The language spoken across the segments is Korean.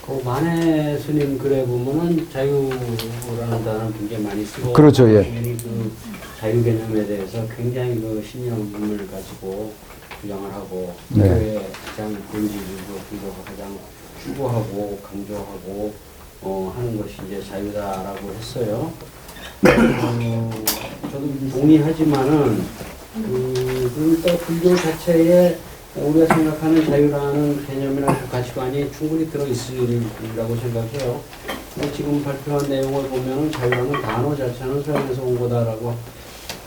그 만해 스님 글에 보면은 자유라는 단어를 굉장히 많이 쓰고, 그렇죠, 예. 당연히 그 자유 개념에 대해서 굉장히 그 신념을 가지고 주장을 하고, 네. 교회의 가장 본질이고 불교가 가장 추구하고 강조하고 하는 것이 이제 자유다라고 했어요. 저도 동의하지만은 그러니까 불교 자체에 우리가 생각하는 자유라는 개념이나 그 가치관이 충분히 들어있으리라고 생각해요. 지금 발표한 내용을 보면은 자유라는 단어 자체는 서양에서 온 거다라고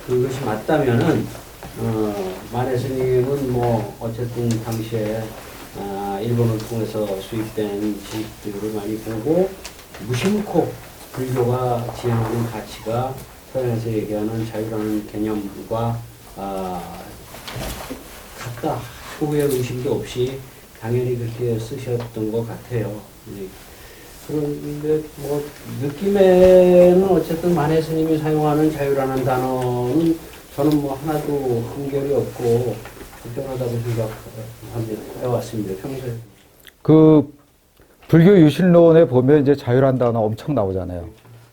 그것이 맞다면은 만해 스님은 뭐 어쨌든 당시에 일본을 통해서 수입된 지식들을 많이 보고 무심코 불교가 지향하는 가치가 서양에서 얘기하는 자유라는 개념과 같다. 후회 의심도 없이 당연히 그렇게 쓰셨던 것 같아요. 그런데 뭐 느낌에는 어쨌든 만해 스님이 사용하는 자유라는 단어는 저는 뭐 하나도 흠결이 없고 적절하다고 생각해왔습니다. 평소에. 그 불교 유신론에 보면 이제 자유란 단어 엄청 나오잖아요.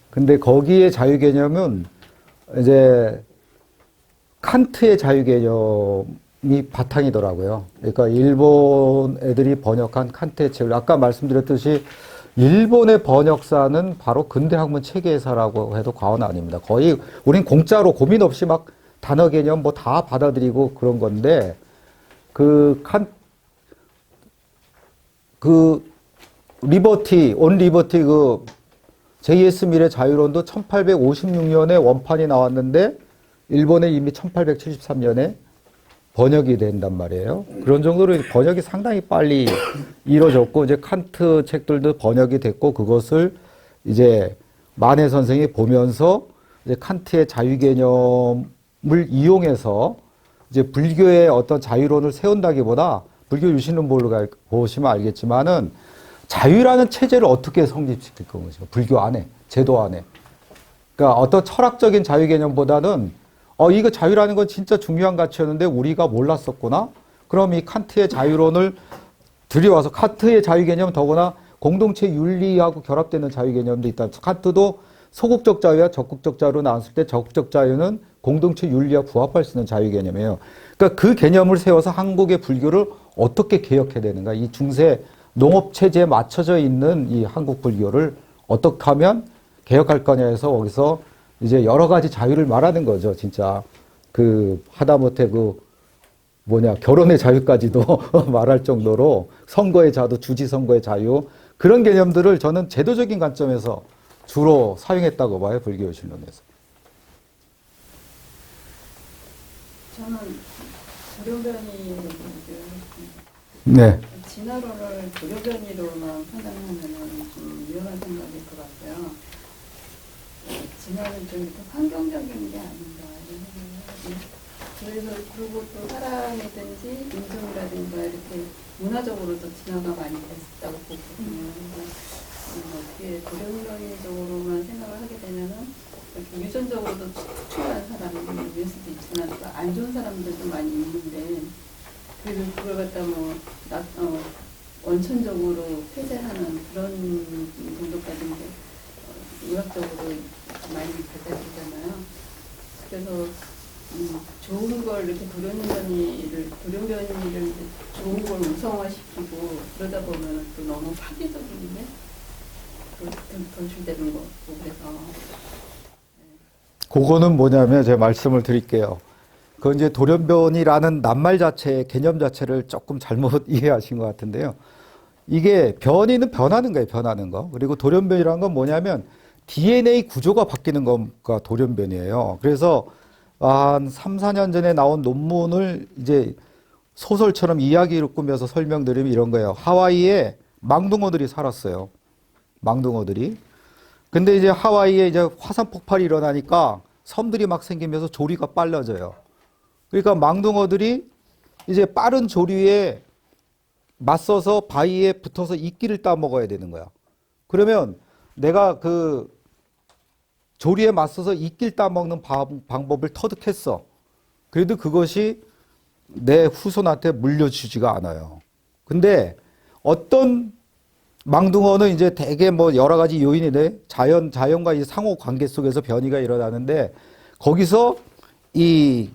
근데 거기에 자유 개념은 이제 칸트의 자유 개념이 바탕이더라고요. 그러니까 일본 애들이 번역한 칸트의 책을 아까 말씀드렸듯이 일본의 번역사는 바로 근대학문 체계사라고 해도 과언 아닙니다. 거의 우린 공짜로 고민 없이 막 단어 개념 뭐 다 받아들이고 그런 건데 그 리버티, 온 리버티 그 J.S. 밀의 자유론도 1856년에 원판이 나왔는데 일본에 이미 1873년에 번역이 된단 말이에요. 그런 정도로 번역이 상당히 빨리 이루어졌고 이제 칸트 책들도 번역이 됐고 그것을 이제 만해 선생이 보면서 이제 칸트의 자유 개념을 이용해서 이제 불교의 어떤 자유론을 세운다기보다 불교 유신론 보시면 알겠지만은 자유라는 체제를 어떻게 성립시킬 것인가. 불교 안에, 제도 안에. 그러니까 어떤 철학적인 자유 개념보다는 이거 자유라는 건 진짜 중요한 가치였는데 우리가 몰랐었구나. 그럼 이 칸트의 자유론을 들여와서 칸트의 자유 개념은 더구나 공동체 윤리하고 결합되는 자유 개념도 있다. 칸트도 소극적 자유와 적극적 자유로 나눴을 때 적극적 자유는 공동체 윤리와 부합할 수 있는 자유 개념이에요. 그러니까 그 개념을 세워서 한국의 불교를 어떻게 개혁해야 되는가. 이 중세 농업 체제에 맞춰져 있는 이 한국 불교를 어떻게 하면 개혁할 거냐 해서 거기서 이제 여러 가지 자유를 말하는 거죠. 진짜 그 하다못해 결혼의 자유까지도 말할 정도로 선거의 자유, 주지 선거의 자유 그런 개념들을 저는 제도적인 관점에서 주로 사용했다고 봐요. 불교 유신론에서. 저는 불교변이 네. 진화론을 불교변이로만 판단하면 좀 위험한 생각일 것 같고요. 진화는 좀 이렇게 환경적인 게 아닌가 이런 생각을 하고 그래서 그리고 또 사랑이든지 인종이라든가 이렇게 문화적으로도 진화가 많이 됐다고 보거든요. 어떻게 불교변이적으로만 생각을 하게 되면은 이렇게 유전적으로도 특출난 사람이 있을 수도 있지만 또 안 좋은 사람들도 많이 있는데 그래서 그걸 갖다 원천적으로 폐쇄하는 그런 정도까지 의학적으로 많이 발달되잖아요. 그래서 좋은 걸 이렇게 돌연변이를 좋은 걸 우성화시키고 그러다 보면 또 너무 파괴적인데 돌출되는 거고 그래서 그거는 뭐냐면 제가 말씀을 드릴게요. 그 이제 돌연변이라는 낱말 자체, 개념 자체를 조금 잘못 이해하신 것 같은데요. 이게 변이는 변하는 거예요, 변하는 거. 그리고 돌연변이라는 건 뭐냐면 DNA 구조가 바뀌는 거가 돌연변이에요. 그래서 한 3, 4년 전에 나온 논문을 이제 소설처럼 이야기를 꾸며서 설명드리면 이런 거예요. 하와이에 망둥어들이 살았어요. 망둥어들이. 근데 이제 하와이에 이제 화산 폭발이 일어나니까 섬들이 막 생기면서 조리가 빨라져요. 그러니까 망둥어들이 이제 빠른 조류에 맞서서 바위에 붙어서 이끼를 따먹어야 되는 거야. 그러면 내가 그 조류에 맞서서 이끼를 따먹는 방법을 터득했어. 그래도 그것이 내 후손한테 물려주지가 않아요. 근데 어떤 망둥어는 이제 대개 뭐 여러 가지 요인인데 자연과 이 상호 관계 속에서 변이가 일어나는데 거기서 이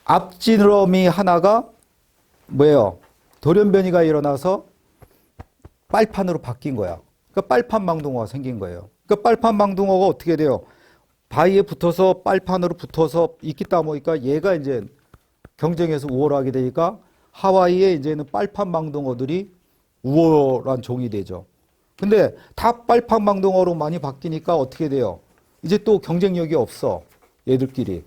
앞지느러미 하나가 뭐예요? 돌연변이가 일어나서 빨판으로 바뀐 거야. 그러니까 빨판 망둥어가 생긴 거예요. 그러니까 빨판 망둥어가 어떻게 돼요? 바위에 붙어서 빨판으로 붙어서 있다 보니까 얘가 이제 경쟁에서 우월하게 되니까 하와이에 이제는 빨판 망둥어들이 우월한 종이 되죠. 근데 다 빨판 망둥어로 많이 바뀌니까 어떻게 돼요? 이제 또 경쟁력이 없어. 얘들끼리.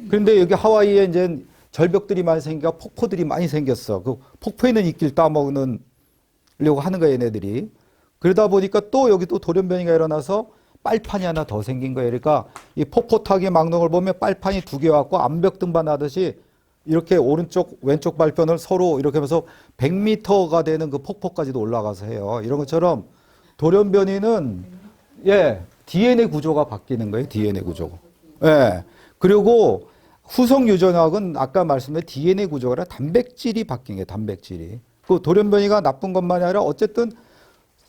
그런데 여기 하와이에 이제 절벽들이 많이 생기니까 폭포들이 많이 생겼어. 그 폭포에 있는 이끼를 따먹으려고 하는 거야, 얘네들이. 그러다 보니까 또 여기 또 돌연변이가 일어나서 빨판이 하나 더 생긴 거예요. 그러니까 이 폭포타기 망둥어를 보면 빨판이 두 개 왔고 암벽 등반하듯이 이렇게 오른쪽 왼쪽 발편을 서로 이렇게 하면서 100m가 되는 그 폭포까지도 올라가서 해요. 이런 것처럼 돌연변이는 DNA 구조가 바뀌는 거예요. DNA 구조가. 예. 그리고 후속 유전학은 아까 말씀드린 DNA 구조가 아니라 단백질이 바뀐 거예요. 단백질이. 그 돌연변이가 나쁜 것만이 아니라 어쨌든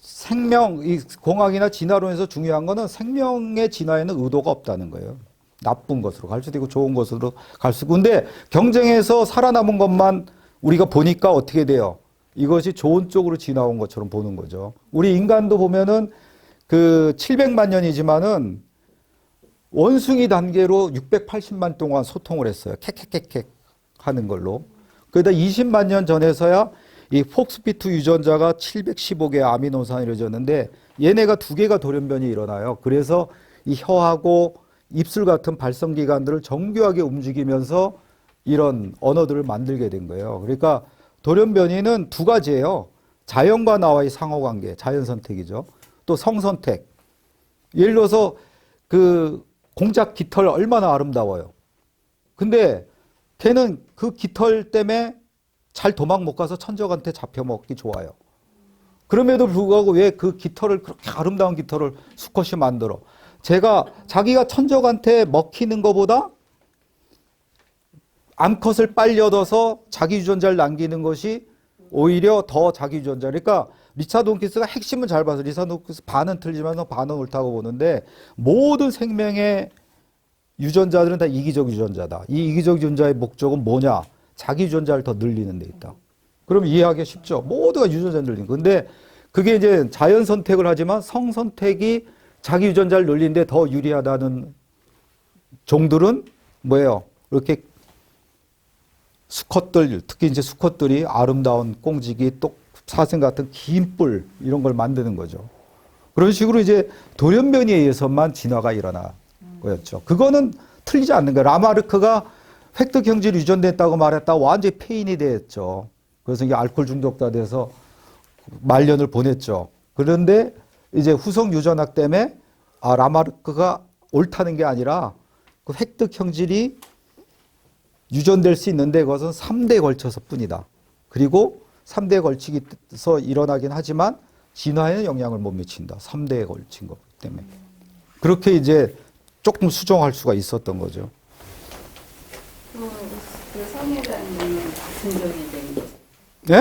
생명, 이 공학이나 진화론에서 중요한 거는 생명의 진화에는 의도가 없다는 거예요. 나쁜 것으로 갈 수도 있고 좋은 것으로 갈 수도 있고. 근데 경쟁에서 살아남은 것만 우리가 보니까 어떻게 돼요? 이것이 좋은 쪽으로 진화온 것처럼 보는 거죠. 우리 인간도 보면은 그 700만 년이지만은 원숭이 단계로 680만 동안 소통을 했어요. 캑캑캑캑 하는 걸로. 그러다 20만 년 전에서야 이 폭스피트 유전자가 715개의 아미노산이 이루어졌는데 얘네가 두 개가 돌연변이 일어나요. 그래서 이 혀하고 입술 같은 발성기관들을 정교하게 움직이면서 이런 언어들을 만들게 된 거예요. 그러니까 돌연변이는 두 가지예요. 자연과 나와의 상호관계, 자연선택이죠. 또 성선택. 예를 들어서 그 공작 깃털 얼마나 아름다워요. 근데 걔는 그 깃털 때문에 잘 도망 못 가서 천적한테 잡혀먹기 좋아요. 그럼에도 불구하고 왜 그 깃털을 그렇게 아름다운 깃털을 수컷이 만들어? 자기가 천적한테 먹히는 것보다 암컷을 빨리 얻어서 자기 유전자를 남기는 것이 오히려 더 자기 유전자. 그러니까 리차드 홈킨스가 핵심은 잘 봐서 리차드 홈킨스 반은 틀리지만 반은 옳다고 보는데 모든 생명의 유전자들은 다 이기적 유전자다. 이 이기적 유전자의 목적은 뭐냐? 자기 유전자를 더 늘리는 데 있다. 그럼 이해하기 쉽죠. 모두가 유전자 늘리는 거. 근데 그게 이제 자연 선택을 하지만 성 선택이 자기 유전자를 늘리는데 더 유리하다는 종들은 뭐예요? 이렇게 수컷들, 특히 이제 수컷들이 아름다운 꽁지기, 똑, 사슴 같은 긴 뿔 이런 걸 만드는 거죠. 그런 식으로 이제 돌연변이에 의해서만 진화가 일어나 거였죠. 그거는 틀리지 않는 거예요. 라마르크가 획득 형질이 유전됐다고 말했다고 완전히 폐인이 됐죠. 그래서 이게 알코올 중독자 돼서 말년을 보냈죠. 그런데 이제 후속 유전학 때문에 라마르크가 옳다는 게 아니라 그 획득 형질이 유전될 수 있는데 그것은 3대에 걸쳐서 뿐이다. 그리고 3대에 걸치기서 일어나긴 하지만 진화에는 영향을 못 미친다. 3대에 걸친 것 때문에. 그렇게 이제 조금 수정할 수가 있었던 거죠. 그 성에 대한 거는 같은 종이 되는 거죠. 예?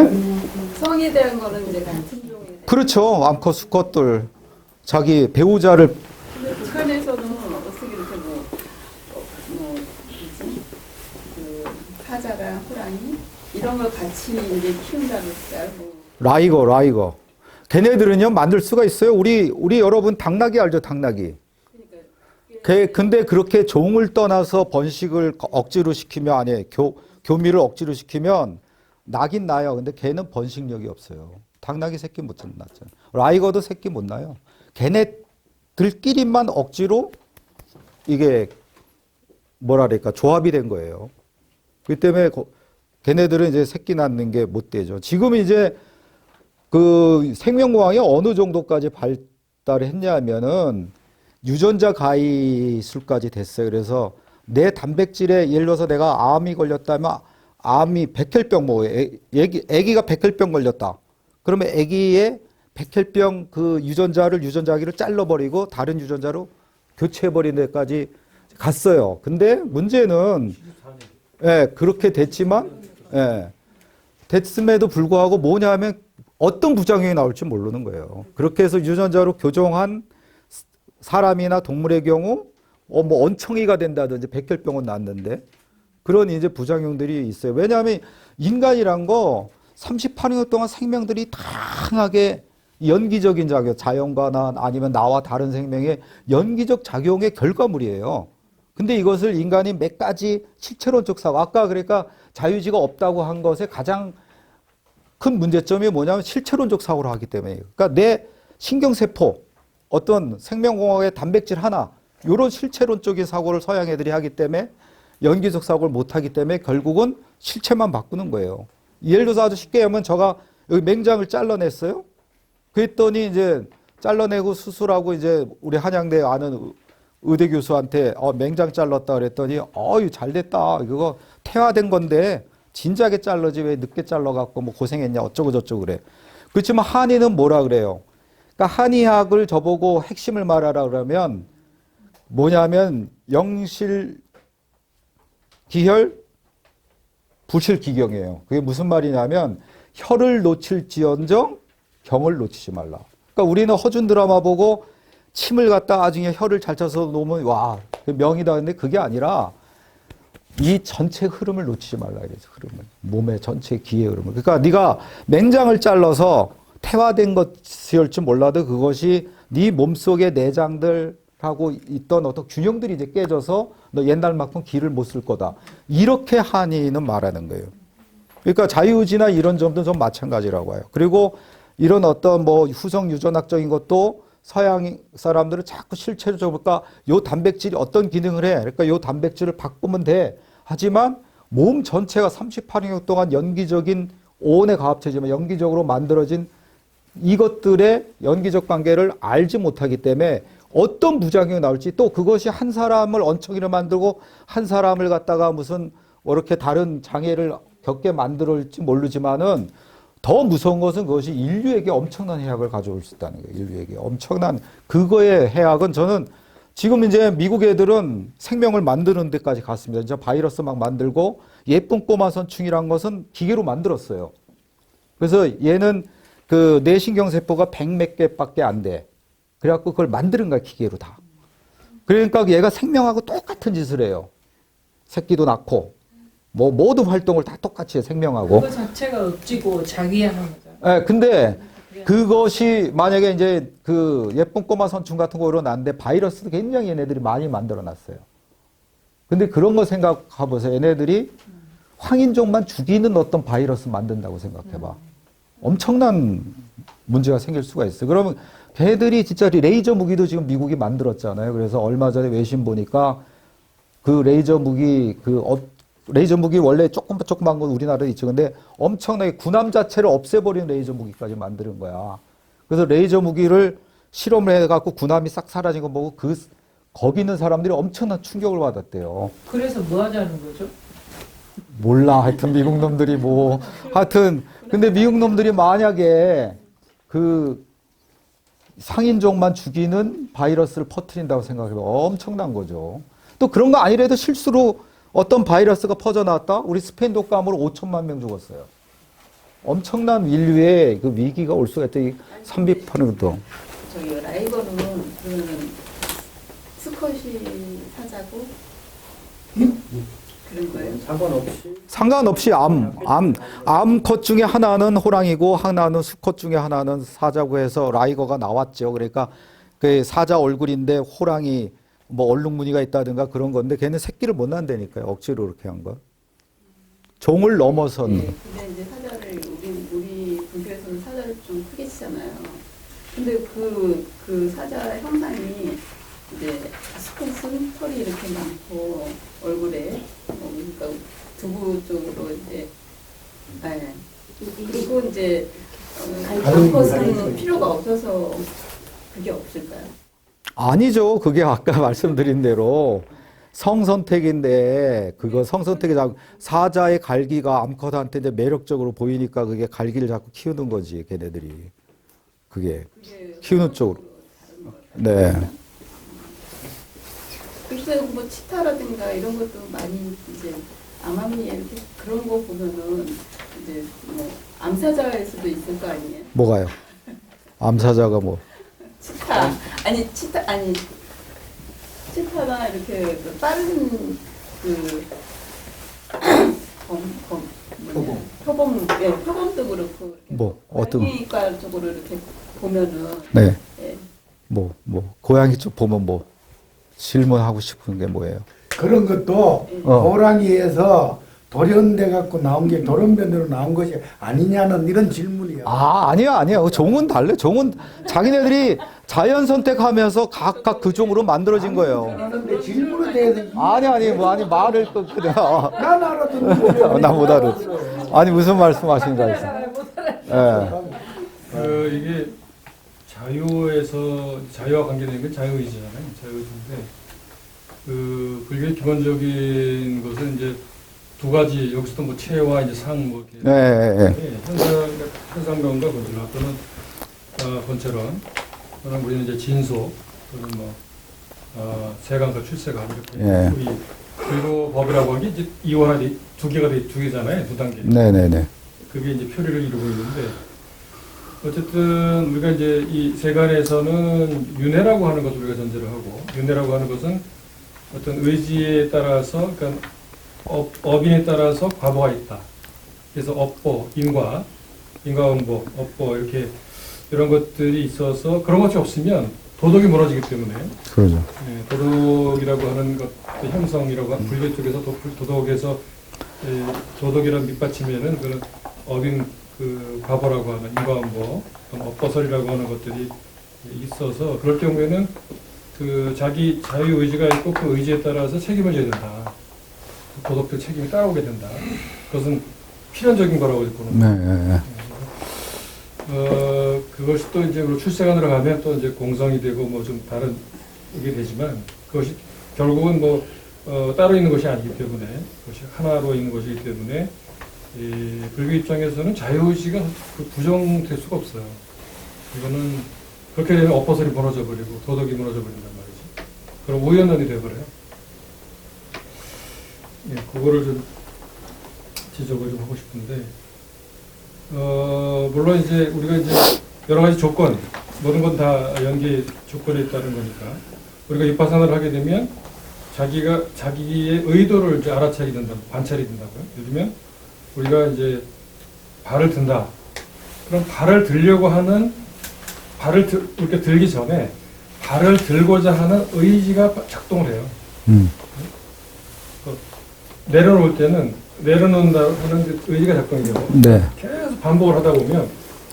성에 대한 거는 이제 같은 종이 되는 그렇죠. 암컷, 수컷들. 자기 배우자를. 근데 북한에서는 어떻게 이렇게 뭐지? 그 사자랑 호랑이 이런 걸 같이 이제 키운다고 했어요. 라이거. 걔네들은요, 만들 수가 있어요. 우리 여러분 당나귀 알죠? 당나귀. 근데 그렇게 종을 떠나서 번식을 억지로 시키면, 아니, 교미를 억지로 시키면 나긴 나요. 근데 걔는 번식력이 없어요. 당나귀 새끼 못 낳잖아요. 라이거도 새끼 못 낳아요. 걔네들끼리만 억지로 이게 뭐랄까 조합이 된 거예요. 그 때문에 걔네들은 이제 새끼 낳는 게 못 되죠. 지금 이제 그 생명공학이 어느 정도까지 발달했냐면은 유전자 가이술까지 됐어요. 그래서 내 단백질에 예를 들어서 내가 암이 걸렸다면 암이 백혈병 애기가 백혈병 걸렸다. 그러면 애기의 백혈병 그 유전자기를 잘라버리고 다른 유전자로 교체해버리는 데까지 갔어요. 근데 문제는 그렇게 됐지만 됐음에도 불구하고 뭐냐 하면 어떤 부작용이 나올지 모르는 거예요. 그렇게 해서 유전자로 교정한 사람이나 동물의 경우 뭐 원청이가 된다든지 백혈병은 났는데 그런 이제 부작용들이 있어요. 왜냐하면 인간이란 거 38년 동안 생명들이 다양하게 연기적인 작용, 자연과나 아니면 나와 다른 생명의 연기적 작용의 결과물이에요. 근데 이것을 인간이 몇 가지 실체론적 사고, 아까 그러니까 자유지가 없다고 한 것의 가장 큰 문제점이 뭐냐면 실체론적 사고를 하기 때문이에요. 그러니까 내 신경세포, 어떤 생명공학의 단백질 하나, 이런 실체론적인 사고를 서양 애들이 하기 때문에 연기적 사고를 못하기 때문에 결국은 실체만 바꾸는 거예요. 예를 들어서 아주 쉽게 하면 제가 여기 맹장을 잘라냈어요. 그랬더니 이제 잘라내고 수술하고 이제 우리 한양대 아는 의대 교수한테 맹장 잘랐다 그랬더니 잘 됐다. 이거 태화된 건데 진작에 잘라지 왜 늦게 잘라갖고 뭐 고생했냐 어쩌고 저쩌고 그래. 그렇지만 한의는 뭐라 그래요. 그러니까 한의학을 저보고 핵심을 말하라 그러면 뭐냐면 영실 기혈 부실기경이에요. 그게 무슨 말이냐면 혈을 놓칠지언정 경을 놓치지 말라. 그러니까 우리는 허준 드라마 보고 침을 갖다 나중에 혀를 잘 쳐서 놓으면 와 명이다. 근데 그게 아니라 이 전체 흐름을 놓치지 말라 그래서 흐름을 몸의 전체 기의 흐름을. 그러니까 네가 맹장을 잘라서 태화된 것이었지 몰라도 그것이 네 몸속의 내장들하고 있던 어떤 균형들이 이제 깨져서 너 옛날만큼 기를 못 쓸 거다. 이렇게 한의는 말하는 거예요. 그러니까 자유의지나 이런 점도 좀 마찬가지라고 해요. 그리고 이런 어떤 뭐 후성 유전학적인 것도 서양 사람들은 자꾸 실체적으로 그러니까 요 단백질이 어떤 기능을 해. 그러니까 요 단백질을 바꾸면 돼. 하지만 몸 전체가 38년 동안 연기적인 오온의 가합체지만 연기적으로 만들어진 이것들의 연기적 관계를 알지 못하기 때문에 어떤 부작용이 나올지 또 그것이 한 사람을 언청이로 만들고 한 사람을 갖다가 무슨 이렇게 다른 장애를 겪게 만들었지 모르지만은 더 무서운 것은 그것이 인류에게 엄청난 해악을 가져올 수 있다는 거예요. 인류에게 엄청난 그거의 해악은 저는 지금 이제 미국 애들은 생명을 만드는 데까지 갔습니다. 이제 바이러스 막 만들고 예쁜 꼬마 선충이란 것은 기계로 만들었어요. 그래서 얘는 그 뇌신경세포가 100몇 개밖에 안 돼. 그래갖고 그걸 만드는 거야, 기계로 다. 그러니까 얘가 생명하고 똑같은 짓을 해요. 새끼도 낳고, 뭐 모든 활동을 다 똑같이 해, 생명하고. 그거 자체가 억지고 자기 하는 거죠. 예, 근데 그것이 만약에 이제 그 예쁜 꼬마 선충 같은 거로 났는데 바이러스도 굉장히 얘네들이 많이 만들어 놨어요. 근데 그런 거 생각해 보세요. 얘네들이 황인종만 죽이는 어떤 바이러스 만든다고 생각해 봐. 엄청난 문제가 생길 수가 있어요. 그러면 걔들이 진짜 레이저 무기도 지금 미국이 만들었잖아요. 그래서 얼마 전에 외신 보니까 그 레이저 무기 레이저 무기 원래 조그만 건 우리나라에 있죠. 근데 엄청나게 군함 자체를 없애버리는 레이저 무기까지 만드는 거야. 그래서 레이저 무기를 실험을 해갖고 군함이 싹 사라진 거 보고 거기 있는 사람들이 엄청난 충격을 받았대요. 그래서 뭐 하자는 거죠? 몰라. 하여튼 미국 놈들이 뭐 하여튼 근데 미국 놈들이 만약에 그 상인종만 죽이는 바이러스를 퍼뜨린다고 생각해도 엄청난 거죠. 또 그런 거 아니래도 실수로 어떤 바이러스가 퍼져나왔다? 우리 스페인 독감으로 5천만 명 죽었어요. 엄청난 인류의 그 위기가 올 수가 있다. 38년도. 저기 라이벌은 그러면 수컷이 사자고 그런 거예요? 상관없이 암컷 중에 하나는 호랑이고 하나는 수컷 중에 하나는 사자고 해서 라이거가 나왔죠. 그러니까 그 사자 얼굴인데 호랑이 뭐 얼룩무늬가 있다든가 그런 건데 걔는 새끼를 못 낳는다니까요. 억지로 그렇게 한 거. 종을 넘어선. 네, 근데 이제 사자를 우리 불교에서는 사자를 좀 크게 치잖아요. 근데 그 사자 형상이 이제 수컷은 털이 이렇게 많고 얼굴에 그러니까 두부 쪽으로 이제 네. 그리고 이제 암컷은 필요가 없어서 그게 없을까요? 아니죠. 그게 아까 말씀드린 대로 성선택인데 그거 성선택이 사자의 갈기가 암컷한테 이제 매력적으로 보이니까 그게 갈기를 자꾸 키우는 거지. 걔네들이. 그게 키우는 쪽으로. 네. 글쎄 뭐 치타라든가 이런 것도 많이 이제 암암리에 이렇게 그런 거 보면은 이제 뭐 암사자일 수도 있을 거 아니에요? 뭐가요? 암사자가 뭐? 치타 아니 치타나 이렇게 그 다른 그 표범도 그렇고 이렇게 뭐 어떤? 고양이과 쪽으로 이렇게 보면은 네. 예. 뭐 고양이 쪽 보면 뭐 질문하고 싶은 게 뭐예요? 그런 것도 호랑이에서 돌연돼 갖고 나온 게 돌연변으로 나온 것이 아니냐는 이런 질문이야. 아니야. 종은 달래. 종은 자기네들이 자연 선택하면서 각각 그 종으로 만들어진 거예요. 그런데 질문에 대해서 아니 말을 또 그냥 난 알아듣는 나 못 알아. 아니 무슨 말씀하시는가 해서. 예. 이게 자유와 관계되는 게 자유의지잖아요. 자유의지인데 그 불교의 기본적인 것은 이제 두 가지 여기서도 뭐 체와 이제 상 뭐 이렇게 네. 현상론과 본질론 또는 본체론 또는 우리는 이제 진소 또는 뭐 세간과 출세간 이렇게 예. 우리 그리고 법이라고 하는 게 이제 이원화 두 개잖아요. 두 단계. 네네네. 그게 이제 표리를 이루고 있는데 어쨌든 우리가 이제 이 세간에서는 윤회라고 하는 것을 우리가 전제를 하고 윤회라고 하는 것은 어떤 의지에 따라서 그러니까 업인에 따라서 과보가 있다. 그래서 업보, 인과응보, 업보 이렇게 이런 것들이 있어서 그런 것이 없으면 도덕이 무너지기 때문에 그러죠. 도덕이라고 하는 것, 형성이라고 하는 불교 쪽에서 도덕에서 도덕이라는 밑받침에는 그런 업인 그 과보라고 하는 인과응보, 업보설이라고 하는 것들이 있어서 그럴 경우에는 그 자기 자유 의지가 있고 그 의지에 따라서 책임을 져야 된다. 도덕적 책임이 따라오게 된다. 그것은 필연적인 거라고 보는 네. 그것이 또 이제 출세관으로 가면 또 이제 공성이 되고 뭐 좀 다른 이게 되지만 그것이 결국은 뭐 따로 있는 것이 아니기 때문에 그것이 하나로 있는 것이기 때문에 이 불교 입장에서는 자유의지가 부정될 수가 없어요. 이거는 그렇게 되면 업보설이 무너져 버리고 도덕이 무너져 버린단 말이지. 그럼 우연론이 되어버려요. 예, 그거를 좀 지적을 좀 하고 싶은데, 물론 이제 우리가 이제 여러 가지 조건, 모든 건 다 연계 조건에 따른 거니까, 우리가 위파사나를 하게 되면 자기의 의도를 이제 알아차게 된다고, 관찰이 된다고요. 예를 들면, 우리가 이제 발을 든다. 그럼 발을 들려고 하는, 이렇게 들기 전에 발을 들고자 하는 의지가 작동을 해요. 내려놓을 때는 내려놓는다 하는 그 의지가 작동이 되고 네. 계속 반복을 하다 보면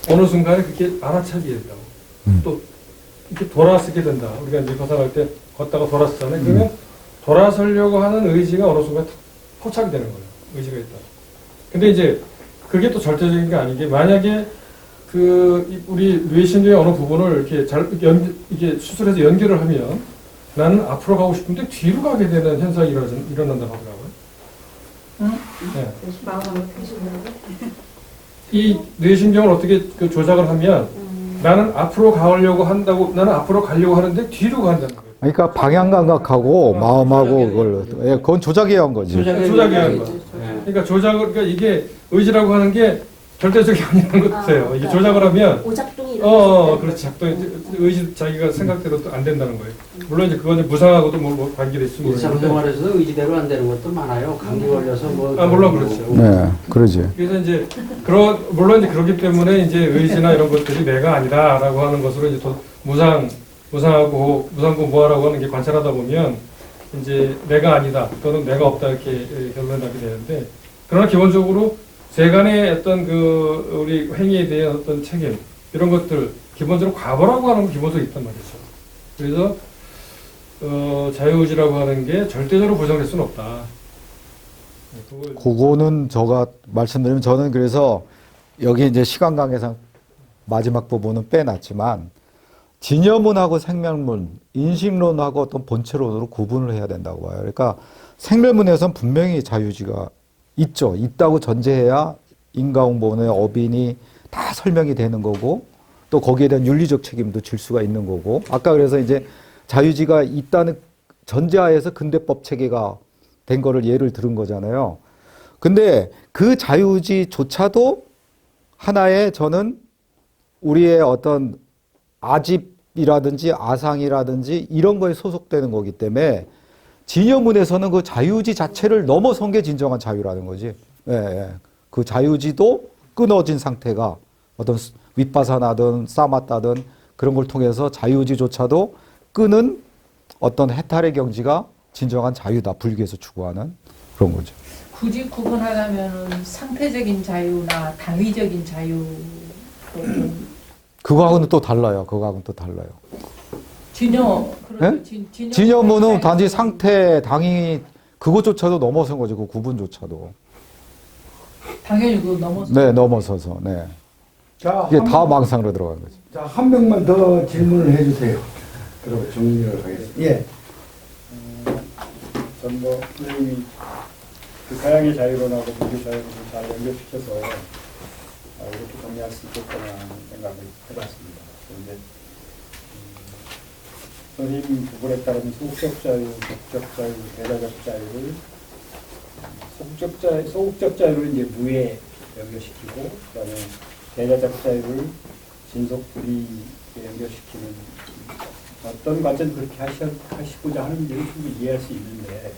어느 순간에 그게 알아차게 된다고. 또 이렇게 돌아서게 된다. 우리가 이제 거상할 때 걷다가 돌아서잖아요. 그러면 돌아서려고 하는 의지가 어느 순간 포착이 되는 거예요. 의지가 있다. 근데 이제 그게 또 절대적인 게 아닌 게 만약에 우리 뇌신경의 어느 부분을 이렇게 이게 수술해서 연결을 하면 나는 앞으로 가고 싶은데 뒤로 가게 되는 현상이 일어난다고 하더라고요. 네. 마음을 표시하고 이 뇌신경을 어떻게 조작을 하면 나는 앞으로 가려고 하는데 뒤로 간다는 거예요. 그러니까 방향 감각하고 마음하고 그걸 그건 조작해야 한 거지. 조작해야 한 거. 그러니까 이게 의지라고 하는 게 절대적이 아니라는 것 같아요. 이게 조작을 하면 오작동이 그렇지. 작동 의지 자기가 생각대로 또 안 된다는 거예요. 물론 이제 그거는 무상하고도 뭐 관계가 있을지 모르겠는데. 일상생활에서도 의지대로 안 되는 것도 많아요. 감기 걸려서 뭐. 물론 그렇죠. 네, 그러지. 그래서 이제 물론 이제 그렇기 때문에 이제 의지나 이런 것들이 내가 아니다라고 하는 것으로 이제 무상하고 무상고무하라고 하는 게 관찰하다 보면 이제 내가 아니다 또는 내가 없다 이렇게 결론을 나게 되는데 그러나 기본적으로 세간의 어떤 우리 행위에 대한 어떤 책임 이런 것들 기본적으로 과보라고 하는 게 기본적으로 있단 말이죠. 그래서 자유의지라고 하는 게 절대적으로 부정될 수는 없다. 그거는 제가 말씀드리면 저는 그래서 여기 이제 시간 관계상 마지막 부분은 빼놨지만 진여문하고 생멸문, 인식론하고 어떤 본체론으로 구분을 해야 된다고 봐요. 그러니까 생멸문에서는 분명히 자유의지가 있죠. 있다고 전제해야 인과응보의 업인이 다 설명이 되는 거고 또 거기에 대한 윤리적 책임도 질 수가 있는 거고 아까 그래서 이제 자유의지가 있다는 전제하에서 근대법 체계가 된 거를 예를 들은 거잖아요. 근데 그 자유의지조차도 하나의 저는 우리의 어떤 아집이라든지 아상이라든지 이런 거에 소속되는 거기 때문에 진여문에서는 그 자유의지 자체를 넘어선 게 진정한 자유라는 거지. 예, 예. 그 자유의지도 끊어진 상태가 어떤 윗바사나든 싸맞다든 그런 걸 통해서 자유의지조차도 끄는 어떤 해탈의 경지가 진정한 자유다. 불교에서 추구하는 그런 거죠. 굳이 구분하려면 상태적인 자유나 당위적인 자유. 그거하고는 또 달라요. 그거하고는 또 달라요. 그렇죠. 진여문은 단지 상태, 당위 그것조차도 넘어선 거죠. 그 구분조차도. 당연히 그거 넘어서. 네, 넘어서서. 네. 자, 이게 다 망상으로 들어간 거죠. 자, 한 명만 더 질문을 해주세요. 그리고 정리를 하겠습니다. 예. 전뭐 선생님이 그 서양의 자유론하고 불교 자유론을 잘 연결시켜서 이렇게 정리할 수 있겠구나 하는 생각을 해봤습니다. 그런데 선생님 부분에 따르면 소극적 자유, 적적 자유, 대다적 자유를 소극적 자유를 이제 무에 연결시키고 그다음에 대다적 자유를 진속 불이에 연결시키는 어떤 관점 그렇게 하시고자 하는지를 충분히 이해할 수 있는데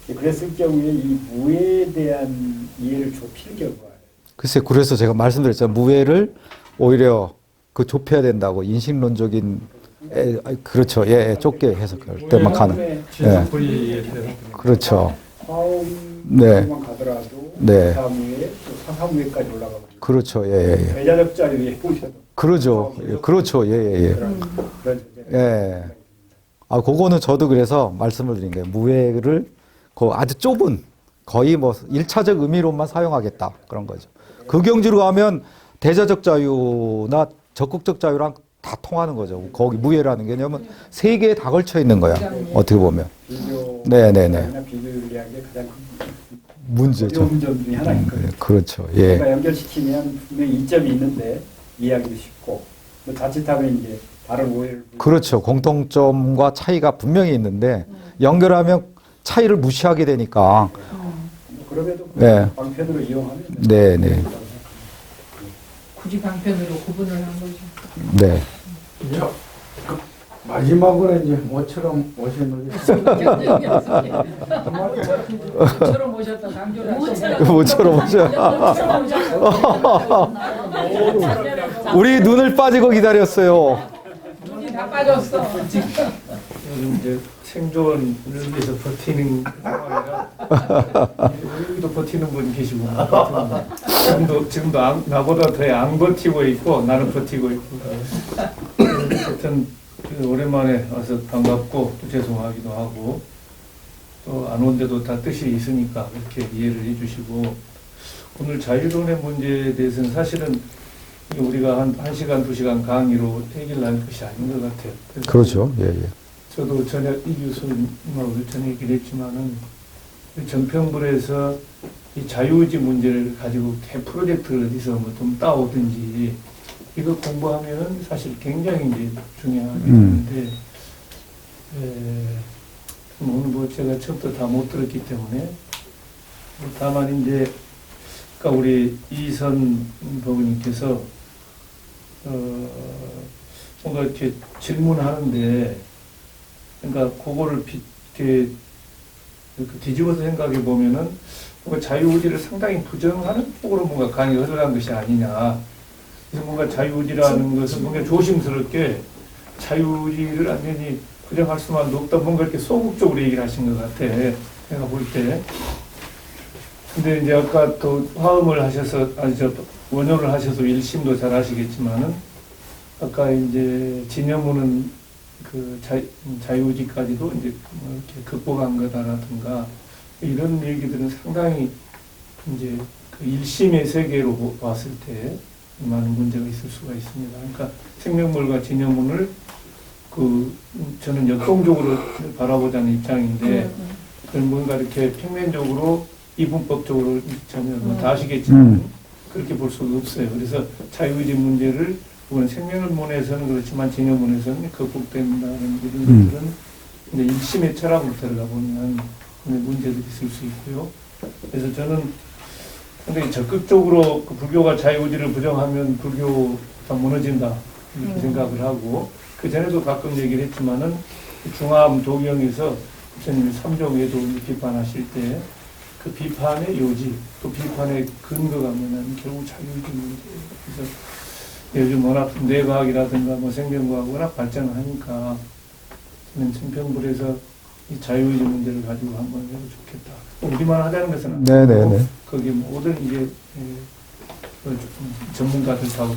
그랬을 경우에 이 무에 대한 이해를 좁힐 경우가 글쎄, 그래서 제가 말씀드렸잖아요. 무해를 오히려 그 좁혀야 된다고 인식론적인 그렇죠. 예, 좁게 해석할 때만 가는. 진속 불이에 대해서 그렇죠. 화음만 가더라도 네. 사무에 또 사사무에까지 올라가고 그렇죠. 예, 예. 대자적 자유에 보셔도 그러죠. 그렇죠. 예, 예, 예. 그런 예. 아, 그거는 저도 그래서 말씀을 드린 거예요. 무해를 그 아주 좁은 거의 뭐 1차적 의미로만 사용하겠다. 그런 거죠. 그 경지로 가면 대자적 자유나 적극적 자유랑 다 통하는 거죠. 거기 무해라는 개념은 세 개에 다 걸쳐 있는 거야. 어떻게 보면. 비교 네네네. 비교율리한 게 가장 문제죠. 어려운 점 중에 하나인 거예요. 그렇죠. 예. 그러니까 연결시키면 분명히 이점이 있는데 이해하기도 쉽고 또 자칫하면 이제 다른 오해를 그렇죠. 공통점과 차이가 분명히 있는데 연결하면 차이를 무시하게 되니까. 그럼에도 네. 방편으로 이용하면 네네. 굳이 방편으로 구분을 한 거죠. 네. 자, 마지막으로 이제 모처럼 오셨는데 모처럼 오셨다 강조를 하시네요. 모처럼 오셔. 우리 눈을 빠지고 기다렸어요. 눈이 다 빠졌어. 요즘 이제 생존을 위해서 버티는 상황이라 여기도 버티는 분 계시고 지금도 나보다 더 안 버티고 있고 나는 버티고 있고 하여튼 오랜만에 와서 반갑고 또 죄송하기도 하고 또 안 온데도 다 뜻이 있으니까 이렇게 이해를 해주시고 오늘 자유론의 문제에 대해서는 사실은 우리가 한 1시간, 2시간 강의로 해결할 것이 아닌 것 같아요. 그렇죠. 예, 예. 저도 전에 이 교수님하고 전에 얘기를 했지만은 정평불에서 이 자유의지 문제를 가지고 프로젝트를 어디서 뭐 좀 따오든지 이거 공부하면은 사실 굉장히 이제 중요하게 되는데 오늘 뭐 제가 처음부터 다 못 들었기 때문에 다만 이제 그러니까 우리 이선 법원님께서 뭔가 이렇게 질문하는데 그러니까 그거를 이렇게 뒤집어서 생각해 보면은 뭔가 자유의지를 상당히 부정하는 쪽으로 뭔가 강의가 흘러간 것이 아니냐. 그래서 뭔가 자유의지라는 것은 뭔가 조심스럽게 자유의지를 완전히 부정할 수만 없다 뭔가 이렇게 소극적으로 얘기를 하신 것 같아. 내가 볼 때. 근데 이제 아까 또 화음을 하셔서 원효를 하셔서 일심도 잘 하시겠지만은 아까 이제 진여문은 그 자유의지까지도 이제 이렇게 극복한 거다라든가 이런 얘기들은 상당히 이제 그 일심의 세계로 봤을 때 많은 문제가 있을 수가 있습니다. 그러니까 생명물과 진여문을 저는 역동적으로 바라보자는 입장인데 그걸 뭔가 이렇게 평면적으로 이분법적으로 전혀 다 아시겠지만 그렇게 볼 수가 없어요. 그래서 자유의지 문제를 그건 생명문에서는 그렇지만 진여문에서는 극복된다는 이런 것들은 이제 일심의 철학으로 들어가 보면 문제들이 있을 수 있고요. 그래서 저는 상당히 적극적으로 그 불교가 자유의지를 부정하면 불교가 무너진다 이렇게 생각을 하고, 그 전에도 가끔 얘기를 했지만은 중암 도경에서 부처님이 삼종외도 비판하실 때 그 비판의 요지 또 비판의 근거가 뭐냐면 결국 자유의지 문제예요. 그래서 요즘 워낙 뇌과학이라든가 뭐 생명과학 워낙 발전을 하니까 저는 청평불에서 이 자유의지 문제를 가지고 한번 해도 좋겠다. 우리만 하자는 것은 아니고 네네네. 거기 모든 이제 전문가들 다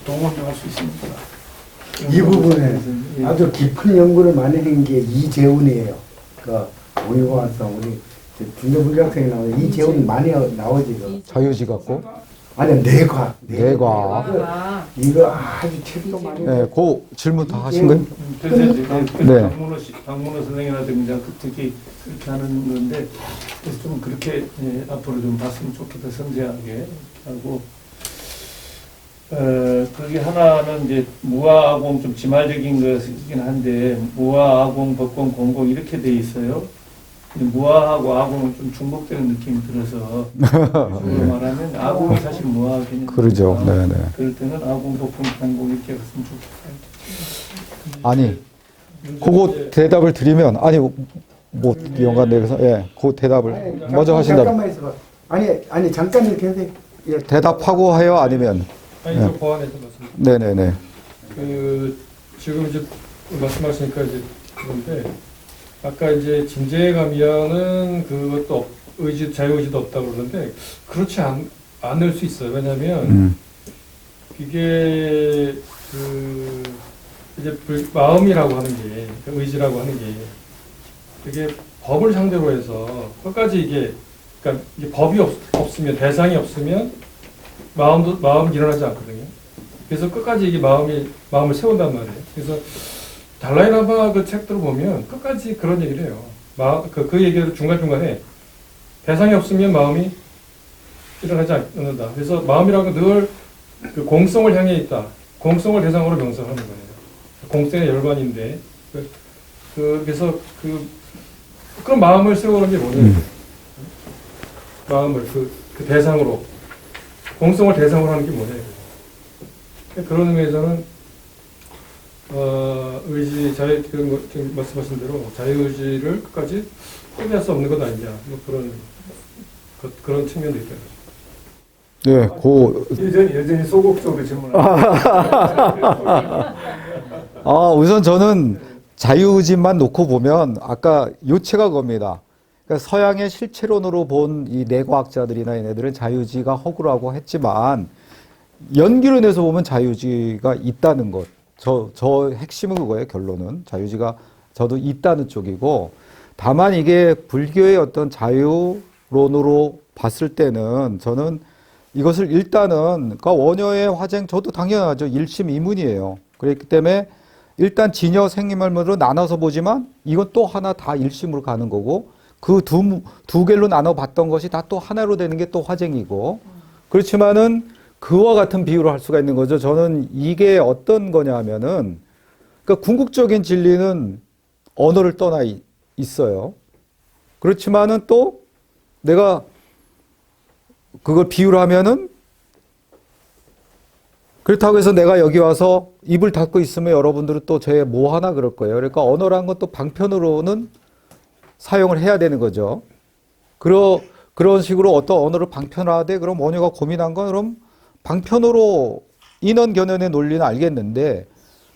동원 좀 할 수 있습니다. 이 부분에 예. 아주 깊은 연구를 많이 한 게 이재훈이에요. 그 우리 와서 우리 중대불교학생이 나오는 이재훈 많이 나오지. 그. 자유지 갖고. 아니 내과. 내과. 아, 이거 아주 책도 많이. 네, 그 질문 다 하신 거예요? 그래서 이제 네. 박문호 선생이라든가 특히 그렇게 하는 건데, 그래서 좀 그렇게 앞으로 좀 봤으면 좋겠다, 섬세하게 이렇게 하고. 그게 하나는 이제 무아아공 좀 지말적인 것이긴 한데, 무아아공, 법공, 공공 이렇게 돼 있어요. 근데 무아하고 아공은 좀 중복되는 느낌이 들어서 그걸로 말하면 아공이 사실 무아 개념. 그러죠. 네네. 그럴 때는 아공, 법공, 공공 이렇게 갔으면 좋겠다. 아니, 그거 대답을 드리면, 아니, 뭐, 연관돼서, 예, 그 대답을 먼저 하신다면. 잠깐만 있어봐. 아니 잠깐 이렇게 해서 예. 대답하고 해요? 아니면? 아니, 저 보완해서 말씀. 네네네. 그 지금 이제 말씀하시니까 이제 그런데 아까 이제 진제에 가면은 그것도 의지 자유의지도 없다고 그러는데 그렇지 않을 수 있어요. 왜냐하면 이게 그 이제 마음이라고 하는 게, 그 의지라고 하는 게 이게 법을 상대로 해서 끝까지 이게, 그러니까 이게 법이 없으면, 대상이 없으면 마음이 일어나지 않거든요. 그래서 끝까지 이게 마음을 세운단 말이에요. 그래서 달라이라마 그 책들을 보면 끝까지 그런 얘기를 해요. 그 얘기를 중간중간에 대상이 없으면 마음이 일어나지 않는다. 그래서 마음이라고 늘 그 공성을 향해 있다. 공성을 대상으로 명상하는 거예요. 공성의 열반인데, 그래서 그런 마음을 세우는 게 뭐냐면, 마음을 그 대상으로, 공성을 대상으로 하는 게 뭐냐면, 그런 의미에서는 의지, 그런 거 지금 말씀하신 대로 자유의지를 끝까지 포기할 수 없는 것 아니냐, 뭐 그런 측면도 있다. 네, 여전히 소극적으로 질문하고. 우선 저는 자유의지만 놓고 보면, 아까 요체가 겁니다. 그러니까 서양의 실체론으로 본 이 뇌과학자들이나 얘네들은 자유의지가 허구라고 했지만, 연기론에서 보면 자유의지가 있다는 것. 저 핵심은 그거예요, 결론은. 자유의지가 저도 있다는 쪽이고, 다만 이게 불교의 어떤 자유론으로 봤을 때는 저는 이것을 일단은, 그러니까 원효의 화쟁, 저도 당연하죠. 일심이문이에요. 그렇기 때문에 일단 진여 생이말문으로 나눠서 보지만 이건 또 하나 다 일심으로 가는 거고, 그 두 개로 나눠 봤던 것이 다 또 하나로 되는 게 또 화쟁이고, 그렇지만은 그와 같은 비유를 할 수가 있는 거죠. 저는 이게 어떤 거냐 하면은, 그러니까 궁극적인 진리는 언어를 떠나 있어요. 그렇지만은 또 내가 그걸 비유를 하면은, 그렇다고 해서 내가 여기 와서 입을 닫고 있으면 여러분들은 또 쟤 뭐 하나 그럴 거예요. 그러니까 언어라는 건 또 방편으로는 사용을 해야 되는 거죠. 그런 식으로 어떤 언어를 방편화하되, 그럼 원효가 고민한 건 그럼 방편으로 인원 견연의 논리는 알겠는데,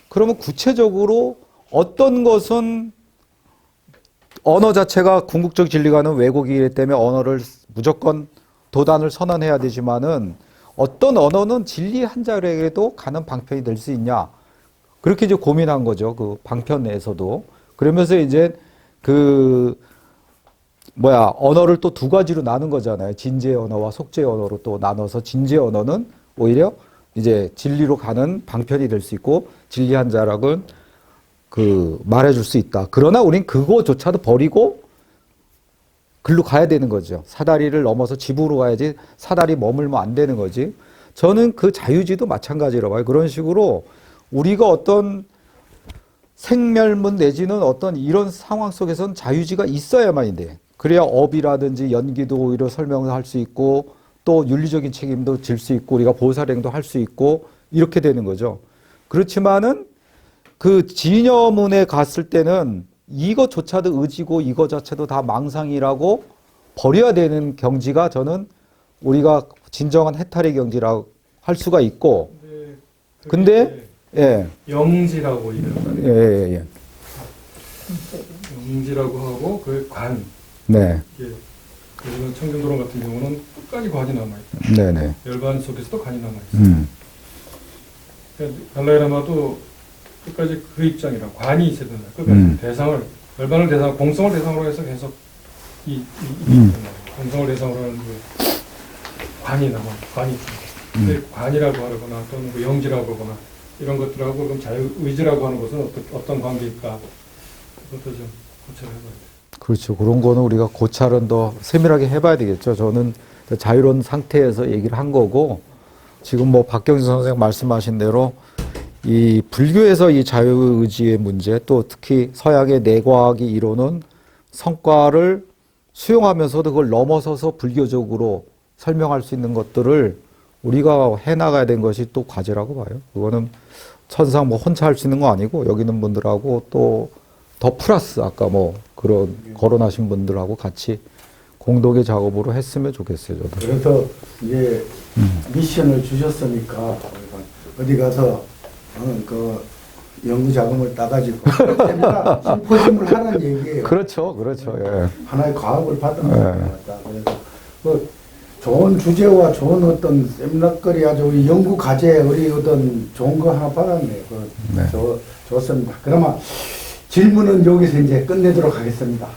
그러면 구체적으로 어떤 것은 언어 자체가 궁극적 진리가는 왜곡이기 때문에 언어를 무조건 도단을 선언해야 되지만은, 어떤 언어는 진리 한 자리에도 가는 방편이 될 수 있냐, 그렇게 이제 고민한 거죠. 그 방편 내에서도. 그러면서 이제 언어를 또 두 가지로 나눈 거잖아요. 진제 언어와 속죄 언어로 또 나눠서, 진제 언어는 오히려 이제 진리로 가는 방편이 될 수 있고, 진리 한 자락은 말해줄 수 있다. 그러나 우린 그거조차도 버리고 글로 가야 되는 거죠. 사다리를 넘어서 집으로 가야지 사다리 머물면 안 되는 거지. 저는 그 자유지도 마찬가지라고 봐요. 그런 식으로 우리가 어떤 생멸문 내지는 어떤 이런 상황 속에서는 자유지가 있어야만인데, 그래야 업이라든지 연기도 오히려 설명할 수 있고 또 윤리적인 책임도 질 수 있고 우리가 보살행도 할 수 있고 이렇게 되는 거죠. 그렇지만은 그 진여문에 갔을 때는 이것조차도 의지고 이거 자체도 다 망상이라고 버려야 되는 경지가 저는 우리가 진정한 해탈의 경지라고 할 수가 있고 근데 예. 영지라고 이름을 예, 예. 영지라고 하고 그 관 네. 이게 그리고 청정도론 같은 경우는 끝까지 관이 남아있다. 네네. 열반 속에서도 관이 남아있어. 그러니까 달라이라마도 끝까지 그 입장이라 관이 있어야 된다. 끝까지 대상을 열반을 대상, 공성을 대상으로 해서 계속 공성을 대상으로 하는 그 관이 남아 관이 있습니다. 근데 관이라고 하거나 또는 뭐 영지라고 하거나 이런 것들하고 그럼 자유의지라고 하는 것은 어떤 관계일까? 그것도 좀 고찰을 해봐야 돼요. 그렇죠. 그런 거는 우리가 고찰은 더 세밀하게 해봐야 되겠죠. 저는 자유로운 상태에서 얘기를 한 거고 지금 뭐 박경진 선생 말씀하신 대로 이 불교에서 이 자유의지의 문제 또 특히 서양의 내과학이 이루는 성과를 수용하면서도 그걸 넘어서서 불교적으로 설명할 수 있는 것들을 우리가 해나가야 된 것이 또 과제라고 봐요. 그거는 천상 뭐 혼자 할 수 있는 거 아니고 여기 있는 분들하고 또 더 플러스 아까 뭐 그런 거론하신 분들하고 같이 공동의 작업으로 했으면 좋겠어요. 저도. 그래서 이제 미션을 주셨으니까 어디 가서 그 연구 자금을 따가지고 세미나 심포지움을 하라는 얘기예요. 그렇죠, 그렇죠. 예. 하나의 과학을 받은 거다. 그래서 그 좋은 주제와 좋은 어떤 세미나거리 아주 우리 연구 과제 우리 어떤 좋은 거 하나 받았네요. 네. 좋습니다. 그러면 질문은 여기서 이제 끝내도록 하겠습니다.